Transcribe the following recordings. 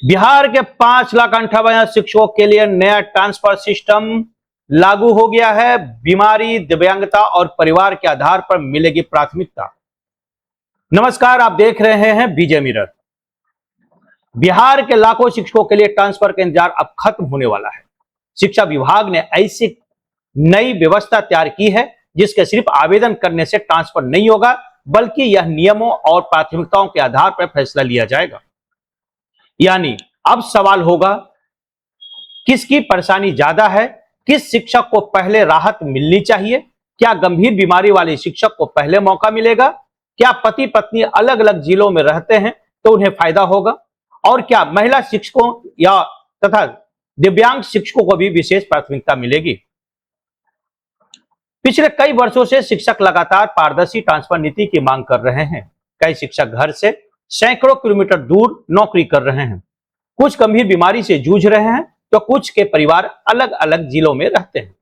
बिहार के 5,58,000 शिक्षकों के लिए नया ट्रांसफर सिस्टम लागू हो गया है। बीमारी, दिव्यांगता और परिवार के आधार पर मिलेगी प्राथमिकता। नमस्कार, आप देख रहे हैं विजय मिरर। बिहार के लाखों शिक्षकों के लिए ट्रांसफर का इंतजार अब खत्म होने वाला है। शिक्षा विभाग ने ऐसी नई व्यवस्था तैयार की है जिसके सिर्फ आवेदन करने से ट्रांसफर नहीं होगा, बल्कि यह नियमों और प्राथमिकताओं के आधार पर फैसला लिया जाएगा। यानी अब सवाल होगा, किसकी परेशानी ज्यादा है? किस शिक्षक को पहले राहत मिलनी चाहिए? क्या गंभीर बीमारी वाले शिक्षक को पहले मौका मिलेगा? क्या पति पत्नी अलग अलग जिलों में रहते हैं तो उन्हें फायदा होगा? और क्या महिला शिक्षकों या तथा दिव्यांग शिक्षकों को भी विशेष प्राथमिकता मिलेगी? पिछले कई वर्षों से शिक्षक लगातार पारदर्शी ट्रांसफर नीति की मांग कर रहे हैं। कई शिक्षक घर से सैकड़ों किलोमीटर दूर नौकरी कर रहे हैं। कुछ गंभीर बीमारी से जूझ रहे हैं तो कुछ के परिवार अलग अलग जिलों में रहते हैं।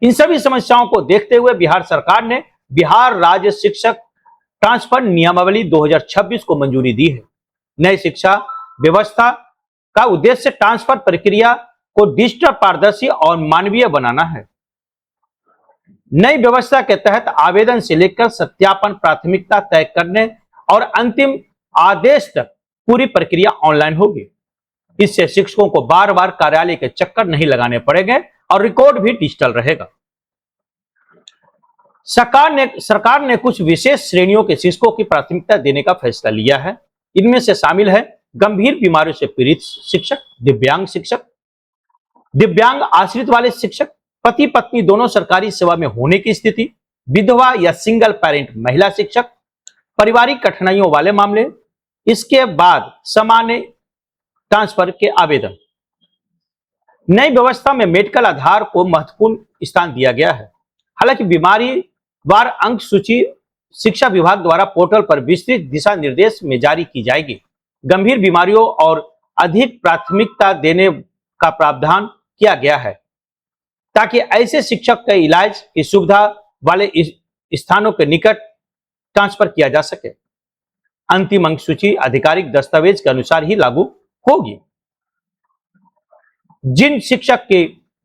इन सभी समस्याओं को देखते हुए बिहार सरकार ने बिहार राज्य शिक्षक ट्रांसफर नियमावली 2026 को मंजूरी दी है। नई शिक्षा व्यवस्था का उद्देश्य ट्रांसफर प्रक्रिया को डिजिटल, पारदर्शी और मानवीय बनाना है। नई व्यवस्था के तहत आवेदन से लेकर सत्यापन, प्राथमिकता तय करने और अंतिम आदेश तक पूरी प्रक्रिया ऑनलाइन होगी। इससे शिक्षकों को बार बार कार्यालय के चक्कर नहीं लगाने पड़ेंगे और रिकॉर्ड भी डिजिटल रहेगा। सरकार ने कुछ विशेष श्रेणियों के शिक्षकों की प्राथमिकता देने का फैसला लिया है। इनमें से शामिल है गंभीर बीमारियों से पीड़ित शिक्षक, दिव्यांग आश्रित वाले शिक्षक, पति पत्नी दोनों सरकारी सेवा में होने की स्थिति, विधवा या सिंगल पेरेंट महिला शिक्षक, पारिवारिक कठिनाइयों वाले मामले। इसके बाद सामान्य ट्रांसफर के आवेदन। नई व्यवस्था में मेडिकल आधार को महत्वपूर्ण स्थान दिया गया है। हालांकि बीमारी वार अंक सूची शिक्षा विभाग द्वारा पोर्टल पर विस्तृत दिशा निर्देश में जारी की जाएगी। गंभीर बीमारियों और अधिक प्राथमिकता देने का प्रावधान किया गया है ताकि ऐसे शिक्षक के इलाज की सुविधा वाले स्थानों के निकट ट्रांसफर किया जा सके। अंतिम अंक सूची आधिकारिक दस्तावेज के अनुसार ही लागू होगी। जिन शिक्षक के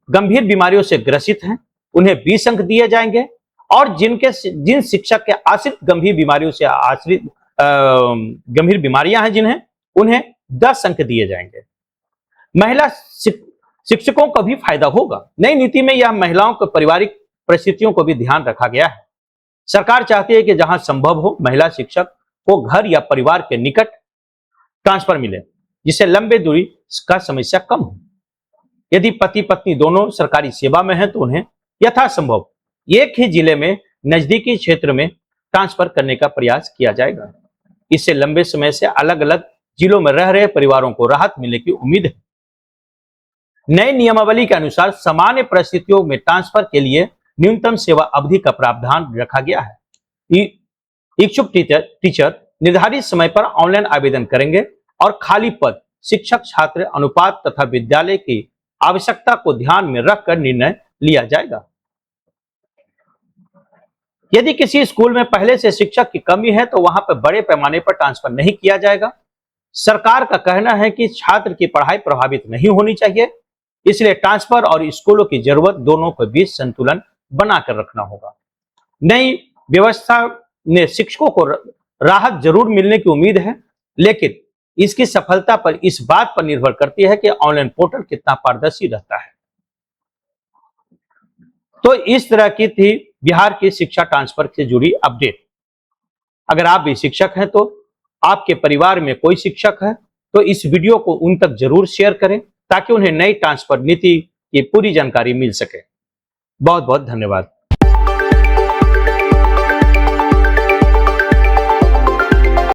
गंभीर बीमारियों से ग्रसित हैं उन्हें 20 अंक दिए जाएंगे और जिन शिक्षक के आश्रित गंभीर बीमारियों से गंभीर बीमारियां हैं जिन्हें, उन्हें 10 अंक दिए जाएंगे। महिला शिक्षकों का भी फायदा होगा। नई नीति में यह महिलाओं के पारिवारिक परिस्थितियों को भी ध्यान रखा गया है। सरकार चाहती है कि जहां संभव हो महिला शिक्षक को घर या परिवार के निकट ट्रांसफर मिले, जिससे लंबे दूरी का समस्या कम हो। यदि पति पत्नी दोनों सरकारी सेवा में हैं तो उन्हें यथासंभव एक ही जिले में नजदीकी क्षेत्र में ट्रांसफर करने का प्रयास किया जाएगा। इससे लंबे समय से अलग अलग जिलों में रह रहे परिवारों को राहत मिलने की उम्मीद है। नई नियमावली के अनुसार सामान्य परिस्थितियों में ट्रांसफर के लिए न्यूनतम सेवा अवधि का प्रावधान रखा गया है। इच्छुक टीचर निर्धारित समय पर ऑनलाइन आवेदन करेंगे और खाली पद, शिक्षक छात्र अनुपात तथा विद्यालय की आवश्यकता को ध्यान में रखकर निर्णय लिया जाएगा। यदि किसी स्कूल में पहले से शिक्षक की कमी है तो वहां पर बड़े पैमाने पर ट्रांसफर नहीं किया जाएगा। सरकार का कहना है कि छात्र की पढ़ाई प्रभावित नहीं होनी चाहिए, इसलिए ट्रांसफर और स्कूलों की जरूरत दोनों के बीच संतुलन बनाकर रखना होगा। नई व्यवस्था ने शिक्षकों को राहत जरूर मिलने की उम्मीद है, लेकिन इसकी सफलता पर इस बात पर निर्भर करती है कि ऑनलाइन पोर्टल कितना पारदर्शी रहता है। तो इस तरह की थी बिहार की शिक्षा ट्रांसफर से जुड़ी अपडेट। अगर आप भी शिक्षक हैं तो आपके परिवार में कोई शिक्षक है तो इस वीडियो को उन तक जरूर शेयर करें ताकि उन्हें नई ट्रांसफर नीति की पूरी जानकारी मिल सके। बहुत बहुत धन्यवाद।